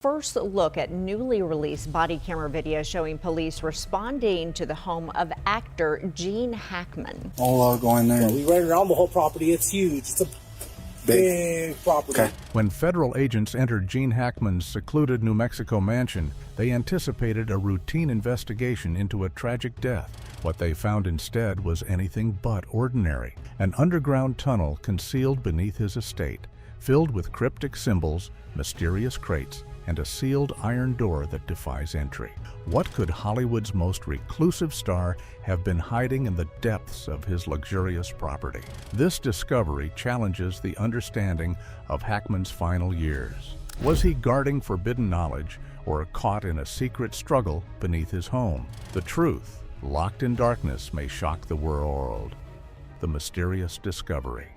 First look at newly released body camera video showing police responding to the home of actor Gene Hackman. All going there. So we ran around the whole property. It's huge. It's a big property. Okay. When federal agents entered Gene Hackman's secluded New Mexico mansion, they anticipated a routine investigation into a tragic death. What they found instead was anything but ordinary. An underground tunnel concealed beneath his estate, filled with cryptic symbols, mysterious crates, and a sealed iron door that defies entry. What could Hollywood's most reclusive star have been hiding in the depths of his luxurious property? This discovery challenges the understanding of Hackman's final years. Was he guarding forbidden knowledge or caught in a secret struggle beneath his home? The truth, locked in darkness, may shock the world. The mysterious discovery.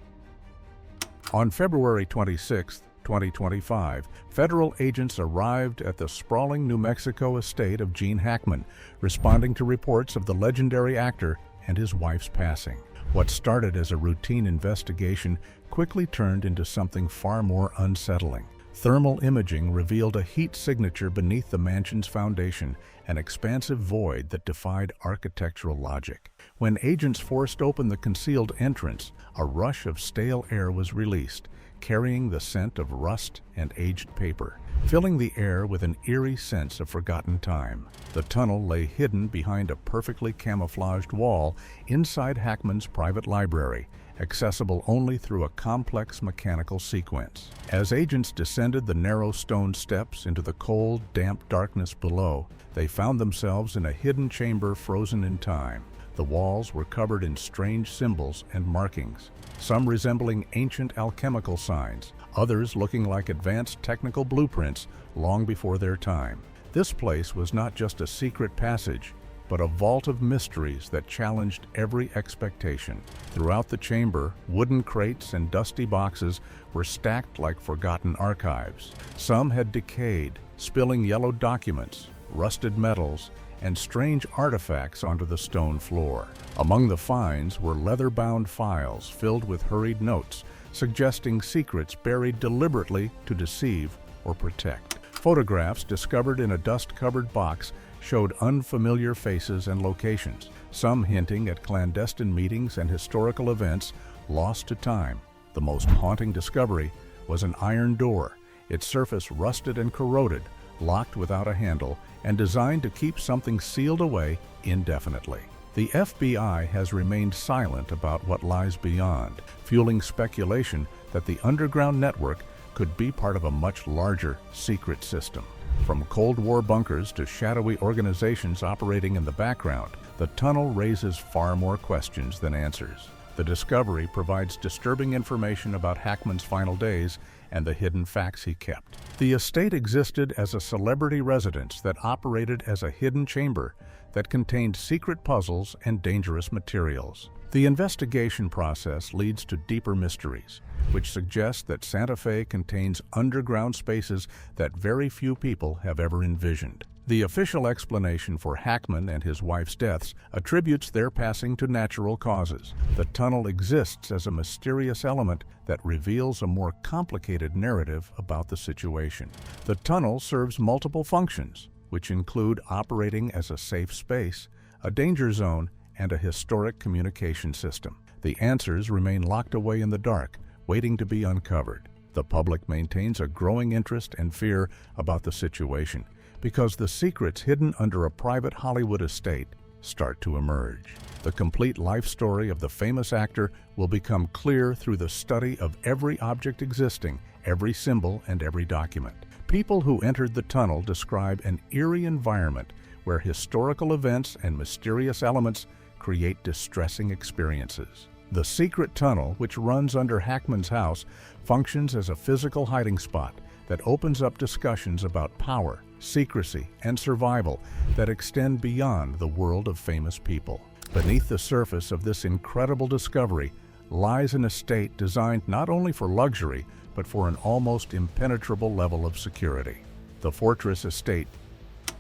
On February 26, 2025, federal agents arrived at the sprawling New Mexico estate of Gene Hackman, responding to reports of the legendary actor and his wife's passing. What started as a routine investigation quickly turned into something far more unsettling. Thermal imaging revealed a heat signature beneath the mansion's foundation, an expansive void that defied architectural logic. When agents forced open the concealed entrance, a rush of stale air was released, carrying the scent of rust and aged paper, filling the air with an eerie sense of forgotten time. The tunnel lay hidden behind a perfectly camouflaged wall inside Hackman's private library, accessible only through a complex mechanical sequence. As agents descended the narrow stone steps into the cold, damp darkness below, they found themselves in a hidden chamber frozen in time. The walls were covered in strange symbols and markings, some resembling ancient alchemical signs, others looking like advanced technical blueprints long before their time. This place was not just a secret passage, but a vault of mysteries that challenged every expectation. Throughout the chamber, wooden crates and dusty boxes were stacked like forgotten archives. Some had decayed, spilling yellowed documents, rusted metals, and strange artifacts onto the stone floor. Among the finds were leather-bound files filled with hurried notes, suggesting secrets buried deliberately to deceive or protect. Photographs discovered in a dust-covered box showed unfamiliar faces and locations, some hinting at clandestine meetings and historical events lost to time. The most haunting discovery was an iron door, its surface rusted and corroded, locked without a handle, and designed to keep something sealed away indefinitely. The FBI has remained silent about what lies beyond, fueling speculation that the underground network could be part of a much larger secret system. From Cold War bunkers to shadowy organizations operating in the background, the tunnel raises far more questions than answers. The discovery provides disturbing information about Hackman's final days and the hidden facts he kept. The estate existed as a celebrity residence that operated as a hidden chamber that contained secret puzzles and dangerous materials. The investigation process leads to deeper mysteries, which suggest that Santa Fe contains underground spaces that very few people have ever envisioned. The official explanation for Hackman and his wife's deaths attributes their passing to natural causes. The tunnel exists as a mysterious element that reveals a more complicated narrative about the situation. The tunnel serves multiple functions, which include operating as a safe space, a danger zone, and a historic communication system. The answers remain locked away in the dark, waiting to be uncovered. The public maintains a growing interest and fear about the situation, because the secrets hidden under a private Hollywood estate start to emerge. The complete life story of the famous actor will become clear through the study of every object existing, every symbol, and every document. People who entered the tunnel describe an eerie environment where historical events and mysterious elements create distressing experiences. The secret tunnel, which runs under Hackman's house, functions as a physical hiding spot that opens up discussions about power, secrecy, and survival that extend beyond the world of famous people. Beneath the surface of this incredible discovery lies an estate designed not only for luxury, but for an almost impenetrable level of security. The Fortress Estate,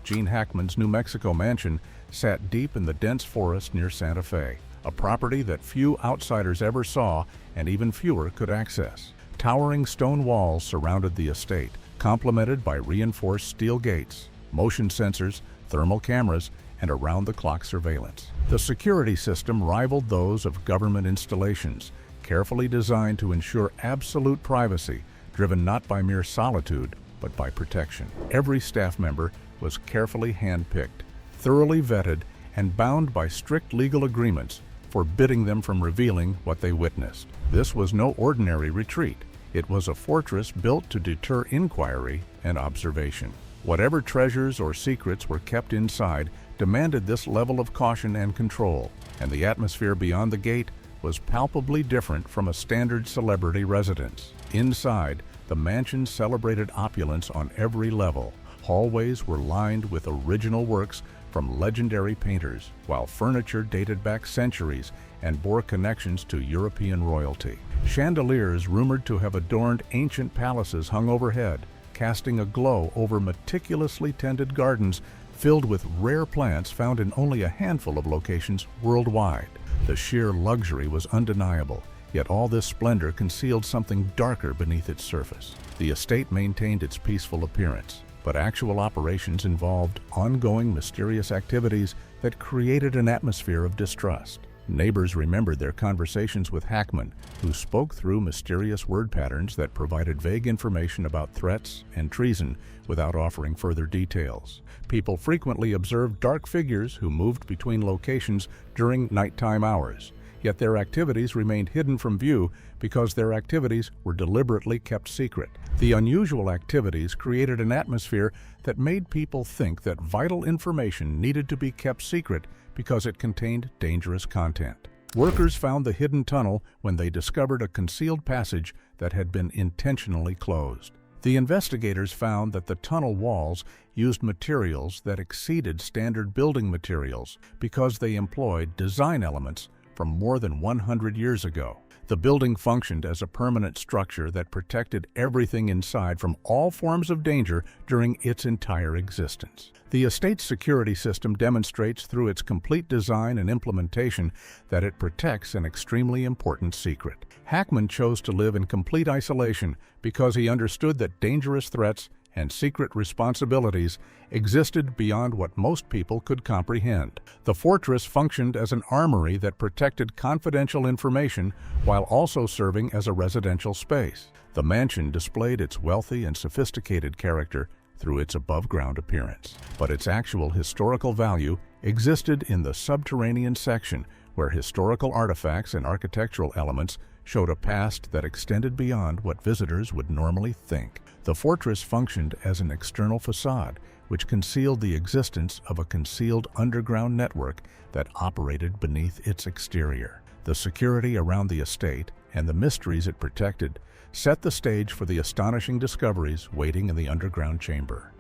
Gene Hackman's New Mexico mansion, sat deep in the dense forest near Santa Fe, a property that few outsiders ever saw and even fewer could access. Towering stone walls surrounded the estate, complemented by reinforced steel gates, motion sensors, thermal cameras, and around-the-clock surveillance. The security system rivaled those of government installations, carefully designed to ensure absolute privacy, driven not by mere solitude, but by protection. Every staff member was carefully handpicked, thoroughly vetted, and bound by strict legal agreements, forbidding them from revealing what they witnessed. This was no ordinary retreat. It was a fortress built to deter inquiry and observation. Whatever treasures or secrets were kept inside demanded this level of caution and control, and the atmosphere beyond the gate was palpably different from a standard celebrity residence. Inside, the mansion celebrated opulence on every level. Hallways were lined with original works from legendary painters, while furniture dated back centuries and bore connections to European royalty. Chandeliers rumored to have adorned ancient palaces hung overhead, casting a glow over meticulously tended gardens filled with rare plants found in only a handful of locations worldwide. The sheer luxury was undeniable, yet all this splendor concealed something darker beneath its surface. The estate maintained its peaceful appearance, but actual operations involved ongoing mysterious activities that created an atmosphere of distrust. Neighbors remembered their conversations with Hackman, who spoke through mysterious word patterns that provided vague information about threats and treason without offering further details. People frequently observed dark figures who moved between locations during nighttime hours, yet their activities remained hidden from view because their activities were deliberately kept secret. The unusual activities created an atmosphere that made people think that vital information needed to be kept secret because it contained dangerous content. Workers found the hidden tunnel when they discovered a concealed passage that had been intentionally closed. The investigators found that the tunnel walls used materials that exceeded standard building materials because they employed design elements from more than 100 years ago. The building functioned as a permanent structure that protected everything inside from all forms of danger during its entire existence. The estate's security system demonstrates through its complete design and implementation that it protects an extremely important secret. Hackman chose to live in complete isolation because he understood that dangerous threats and secret responsibilities existed beyond what most people could comprehend. The fortress functioned as an armory that protected confidential information while also serving as a residential space. The mansion displayed its wealthy and sophisticated character through its above-ground appearance, but its actual historical value existed in the subterranean section, where historical artifacts and architectural elements showed a past that extended beyond what visitors would normally think. The fortress functioned as an external facade, which concealed the existence of a concealed underground network that operated beneath its exterior. The security around the estate and the mysteries it protected set the stage for the astonishing discoveries waiting in the underground chamber.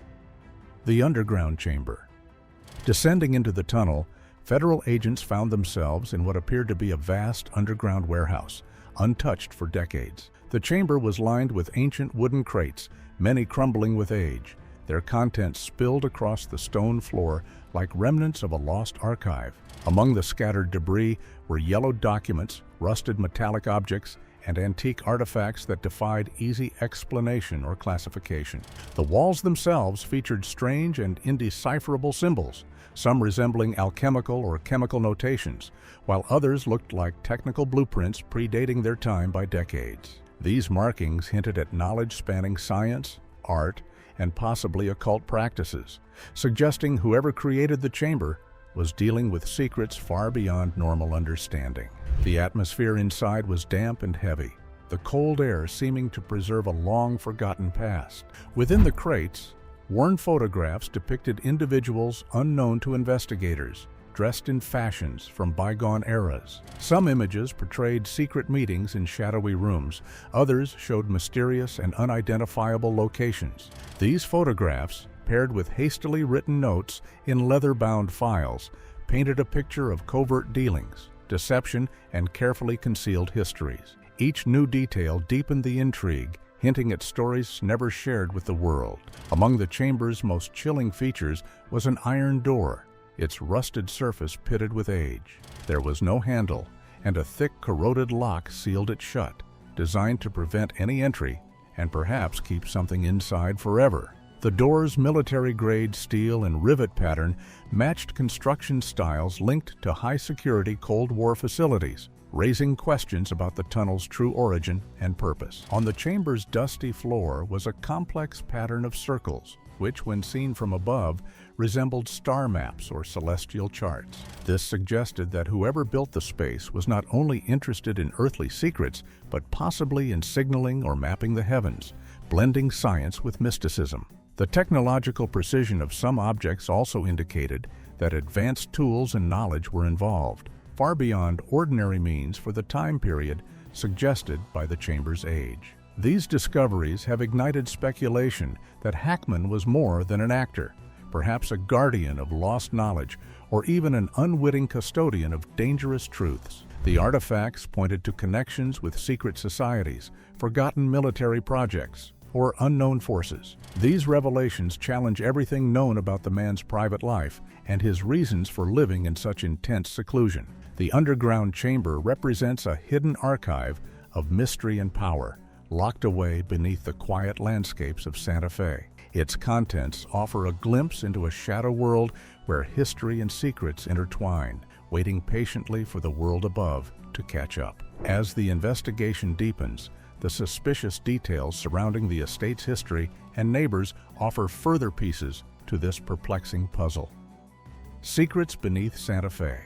The underground chamber. Descending into the tunnel, federal agents found themselves in what appeared to be a vast underground warehouse, untouched for decades. The chamber was lined with ancient wooden crates, many crumbling with age, their contents spilled across the stone floor like remnants of a lost archive. Among the scattered debris were yellowed documents, rusted metallic objects, and antique artifacts that defied easy explanation or classification. The walls themselves featured strange and indecipherable symbols, some resembling alchemical or chemical notations, while others looked like technical blueprints predating their time by decades. These markings hinted at knowledge spanning science, art, and possibly occult practices, suggesting whoever created the chamber was dealing with secrets far beyond normal understanding. The atmosphere inside was damp and heavy, the cold air seeming to preserve a long-forgotten past. Within the crates, worn photographs depicted individuals unknown to investigators, dressed in fashions from bygone eras. Some images portrayed secret meetings in shadowy rooms, others showed mysterious and unidentifiable locations. These photographs, paired with hastily written notes in leather-bound files, painted a picture of covert dealings, deception, and carefully concealed histories. Each new detail deepened the intrigue, hinting at stories never shared with the world. Among the chamber's most chilling features was an iron door, its rusted surface pitted with age. There was no handle, and a thick, corroded lock sealed it shut, designed to prevent any entry and perhaps keep something inside forever. The door's military-grade steel and rivet pattern matched construction styles linked to high-security Cold War facilities, raising questions about the tunnel's true origin and purpose. On the chamber's dusty floor was a complex pattern of circles, which, when seen from above, resembled star maps or celestial charts. This suggested that whoever built the space was not only interested in earthly secrets, but possibly in signaling or mapping the heavens, blending science with mysticism. The technological precision of some objects also indicated that advanced tools and knowledge were involved, far beyond ordinary means for the time period suggested by the chamber's age. These discoveries have ignited speculation that Hackman was more than an actor, perhaps a guardian of lost knowledge, or even an unwitting custodian of dangerous truths. The artifacts pointed to connections with secret societies, forgotten military projects, or unknown forces. These revelations challenge everything known about the man's private life and his reasons for living in such intense seclusion. The underground chamber represents a hidden archive of mystery and power, locked away beneath the quiet landscapes of Santa Fe. Its contents offer a glimpse into a shadow world where history and secrets intertwine, waiting patiently for the world above to catch up. As the investigation deepens, the suspicious details surrounding the estate's history and neighbors offer further pieces to this perplexing puzzle. Secrets beneath Santa Fe.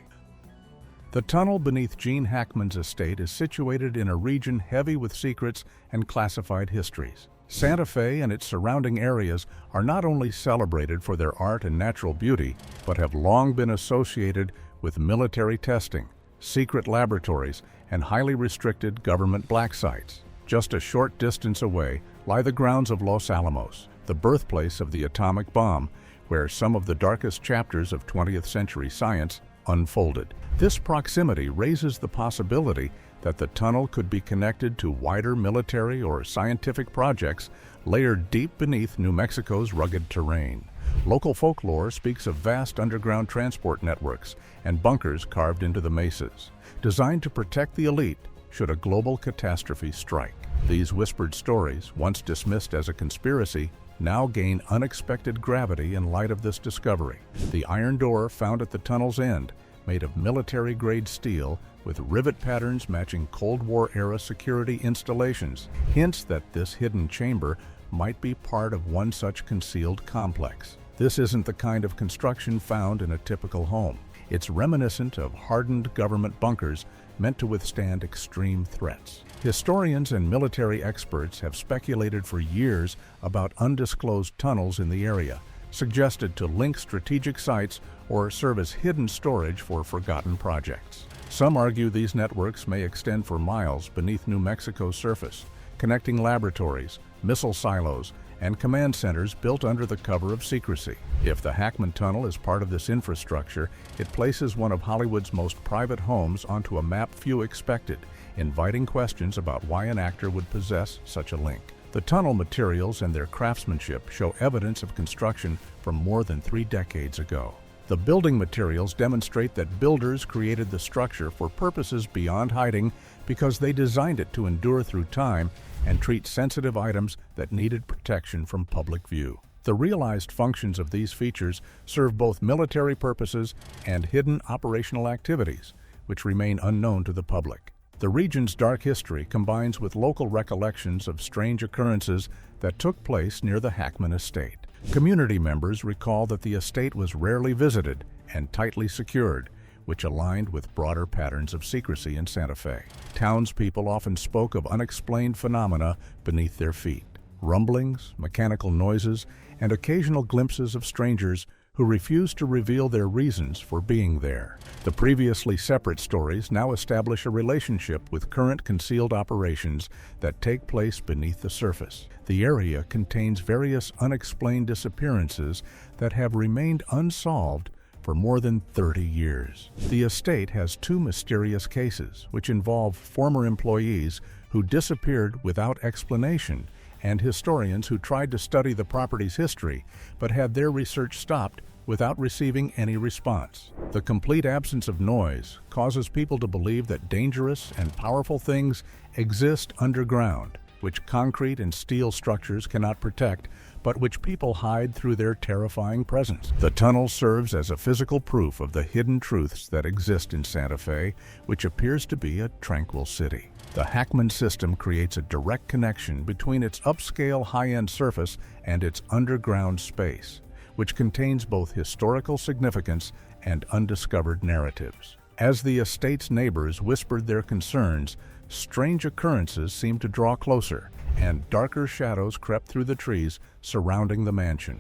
The tunnel beneath Gene Hackman's estate is situated in a region heavy with secrets and classified histories. Santa Fe and its surrounding areas are not only celebrated for their art and natural beauty, but have long been associated with military testing, secret laboratories, and highly restricted government black sites. Just a short distance away lie the grounds of Los Alamos, the birthplace of the atomic bomb, where some of the darkest chapters of 20th century science unfolded. This proximity raises the possibility that the tunnel could be connected to wider military or scientific projects layered deep beneath New Mexico's rugged terrain. Local folklore speaks of vast underground transport networks and bunkers carved into the mesas, designed to protect the elite should a global catastrophe strike. These whispered stories, once dismissed as a conspiracy, now gain unexpected gravity in light of this discovery. The iron door found at the tunnel's end, made of military-grade steel with rivet patterns matching Cold War-era security installations, hints that this hidden chamber might be part of one such concealed complex. This isn't the kind of construction found in a typical home. It's reminiscent of hardened government bunkers meant to withstand extreme threats. Historians and military experts have speculated for years about undisclosed tunnels in the area, suggested to link strategic sites or serve as hidden storage for forgotten projects. Some argue these networks may extend for miles beneath New Mexico's surface, connecting laboratories, missile silos, and command centers built under the cover of secrecy. If the Hackman Tunnel is part of this infrastructure, it places one of Hollywood's most private homes onto a map few expected, inviting questions about why an actor would possess such a link. The tunnel materials and their craftsmanship show evidence of construction from more than 3 decades ago. The building materials demonstrate that builders created the structure for purposes beyond hiding because they designed it to endure through time and treat sensitive items that needed protection from public view. The realized functions of these features serve both military purposes and hidden operational activities, which remain unknown to the public. The region's dark history combines with local recollections of strange occurrences that took place near the Hackman estate. Community members recall that the estate was rarely visited and tightly secured, which aligned with broader patterns of secrecy in Santa Fe. Townspeople often spoke of unexplained phenomena beneath their feet, rumblings, mechanical noises, and occasional glimpses of strangers who refused to reveal their reasons for being there. The previously separate stories now establish a relationship with current concealed operations that take place beneath the surface. The area contains various unexplained disappearances that have remained unsolved for more than 30 years. The estate has 2 mysterious cases, which involve former employees who disappeared without explanation and historians who tried to study the property's history but had their research stopped without receiving any response. The complete absence of noise causes people to believe that dangerous and powerful things exist underground, which concrete and steel structures cannot protect, but which people hide through their terrifying presence. The tunnel serves as a physical proof of the hidden truths that exist in Santa Fe, which appears to be a tranquil city. The Hackman system creates a direct connection between its upscale high-end surface and its underground space, which contains both historical significance and undiscovered narratives. As the estate's neighbors whispered their concerns, strange occurrences seemed to draw closer, and darker shadows crept through the trees surrounding the mansion.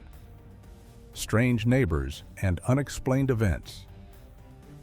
Strange neighbors and unexplained events.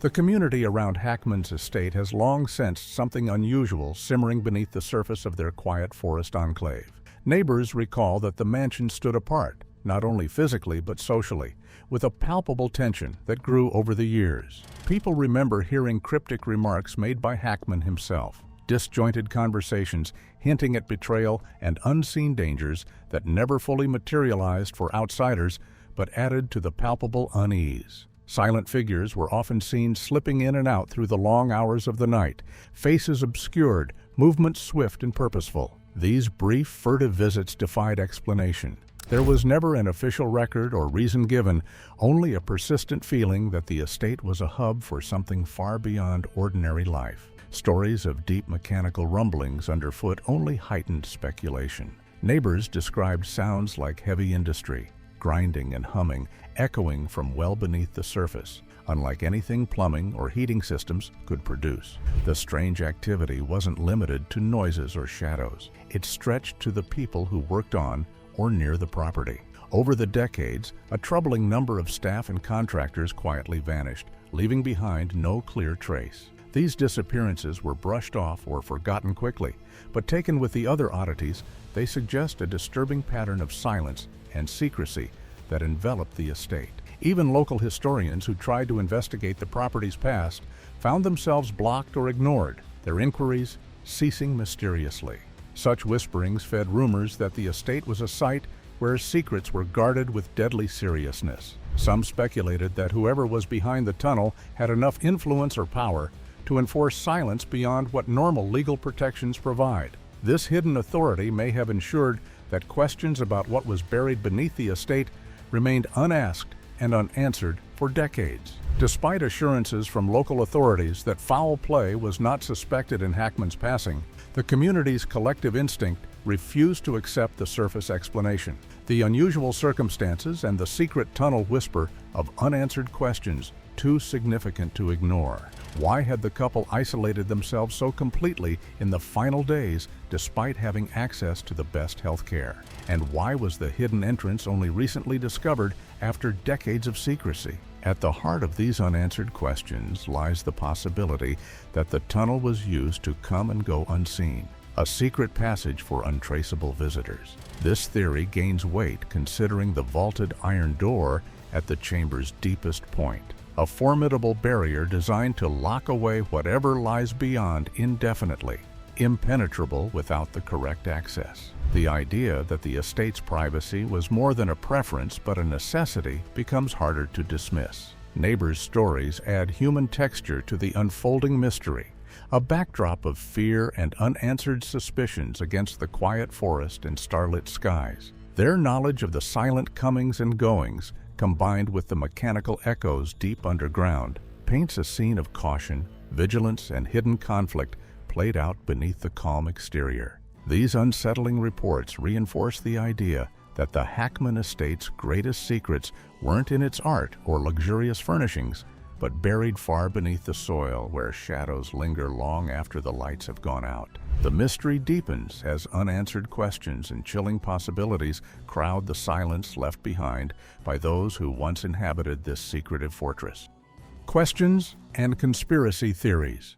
The community around Hackman's estate has long sensed something unusual simmering beneath the surface of their quiet forest enclave. Neighbors recall that the mansion stood apart, not only physically but socially, with a palpable tension that grew over the years. People remember hearing cryptic remarks made by Hackman himself, disjointed conversations hinting at betrayal and unseen dangers that never fully materialized for outsiders but added to the palpable unease. Silent figures were often seen slipping in and out through the long hours of the night, faces obscured, movements swift and purposeful. These brief, furtive visits defied explanation. There was never an official record or reason given, only a persistent feeling that the estate was a hub for something far beyond ordinary life. Stories of deep mechanical rumblings underfoot only heightened speculation. Neighbors described sounds like heavy industry, grinding and humming, echoing from well beneath the surface, unlike anything plumbing or heating systems could produce. The strange activity wasn't limited to noises or shadows. It stretched to the people who worked on or near the property. Over the decades, a troubling number of staff and contractors quietly vanished, leaving behind no clear trace. These disappearances were brushed off or forgotten quickly, but taken with the other oddities, they suggest a disturbing pattern of silence and secrecy that enveloped the estate. Even local historians who tried to investigate the property's past found themselves blocked or ignored, their inquiries ceasing mysteriously. Such whisperings fed rumors that the estate was a site where secrets were guarded with deadly seriousness. Some speculated that whoever was behind the tunnel had enough influence or power to enforce silence beyond what normal legal protections provide. This hidden authority may have ensured that questions about what was buried beneath the estate remained unasked and unanswered for decades. Despite assurances from local authorities that foul play was not suspected in Hackman's passing, the community's collective instinct refused to accept the surface explanation. The unusual circumstances and the secret tunnel whisper of unanswered questions too significant to ignore. Why had the couple isolated themselves so completely in the final days despite having access to the best health care? And why was the hidden entrance only recently discovered after decades of secrecy? At the heart of these unanswered questions lies the possibility that the tunnel was used to come and go unseen, a secret passage for untraceable visitors. This theory gains weight considering the vaulted iron door at the chamber's deepest point, a formidable barrier designed to lock away whatever lies beyond indefinitely, impenetrable without the correct access. The idea that the estate's privacy was more than a preference but a necessity becomes harder to dismiss. Neighbors' stories add human texture to the unfolding mystery, a backdrop of fear and unanswered suspicions against the quiet forest and starlit skies. Their knowledge of the silent comings and goings, combined with the mechanical echoes deep underground, paints a scene of caution, vigilance, and hidden conflict played out beneath the calm exterior. These unsettling reports reinforce the idea that the Hackman estate's greatest secrets weren't in its art or luxurious furnishings, but buried far beneath the soil where shadows linger long after the lights have gone out. The mystery deepens as unanswered questions and chilling possibilities crowd the silence left behind by those who once inhabited this secretive fortress. Questions and conspiracy theories.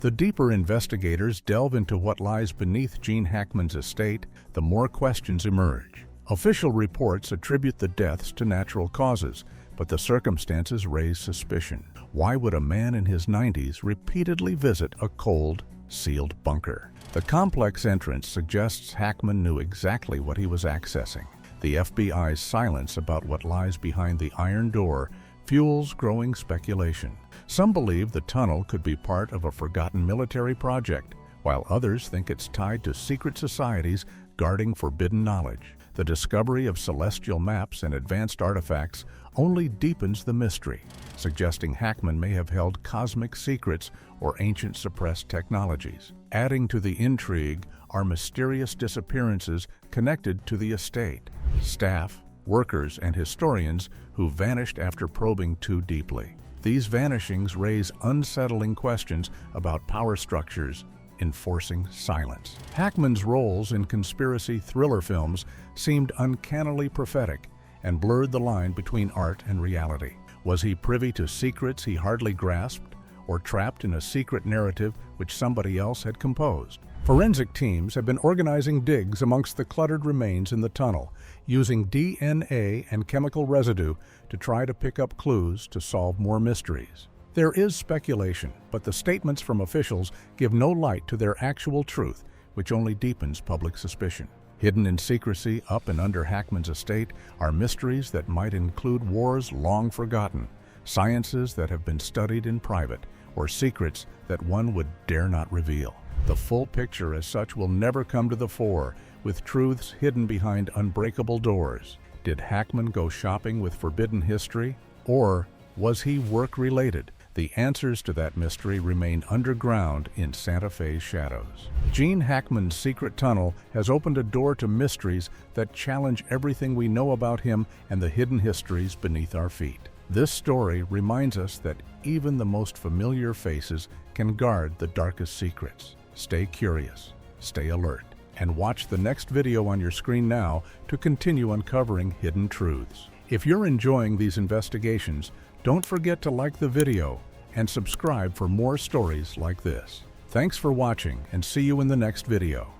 The deeper investigators delve into what lies beneath Gene Hackman's estate, the more questions emerge. Official reports attribute the deaths to natural causes, but the circumstances raise suspicion. Why would a man in his 90s repeatedly visit a cold, sealed bunker? The complex entrance suggests Hackman knew exactly what he was accessing. The FBI's silence about what lies behind the iron door fuels growing speculation. Some believe the tunnel could be part of a forgotten military project, while others think it's tied to secret societies guarding forbidden knowledge. The discovery of celestial maps and advanced artifacts only deepens the mystery, suggesting Hackman may have held cosmic secrets or ancient suppressed technologies. Adding to the intrigue are mysterious disappearances connected to the estate, staff, workers, and historians who vanished after probing too deeply. These vanishings raise unsettling questions about power structures enforcing silence. Hackman's roles in conspiracy thriller films seemed uncannily prophetic and blurred the line between art and reality. Was he privy to secrets he hardly grasped, or trapped in a secret narrative which somebody else had composed? Forensic teams have been organizing digs amongst the cluttered remains in the tunnel, using DNA and chemical residue to try to pick up clues to solve more mysteries. There is speculation, but the statements from officials give no light to their actual truth, which only deepens public suspicion. Hidden in secrecy up and under Hackman's estate are mysteries that might include wars long forgotten, sciences that have been studied in private, or secrets that one would dare not reveal. The full picture as such will never come to the fore, with truths hidden behind unbreakable doors. Did Hackman go shopping with forbidden history, or was he work-related? The answers to that mystery remain underground in Santa Fe's shadows. Gene Hackman's secret tunnel has opened a door to mysteries that challenge everything we know about him and the hidden histories beneath our feet. This story reminds us that even the most familiar faces can guard the darkest secrets. Stay curious, stay alert, and watch the next video on your screen now to continue uncovering hidden truths. If you're enjoying these investigations, don't forget to like the video and subscribe for more stories like this. Thanks for watching, and see you in the next video.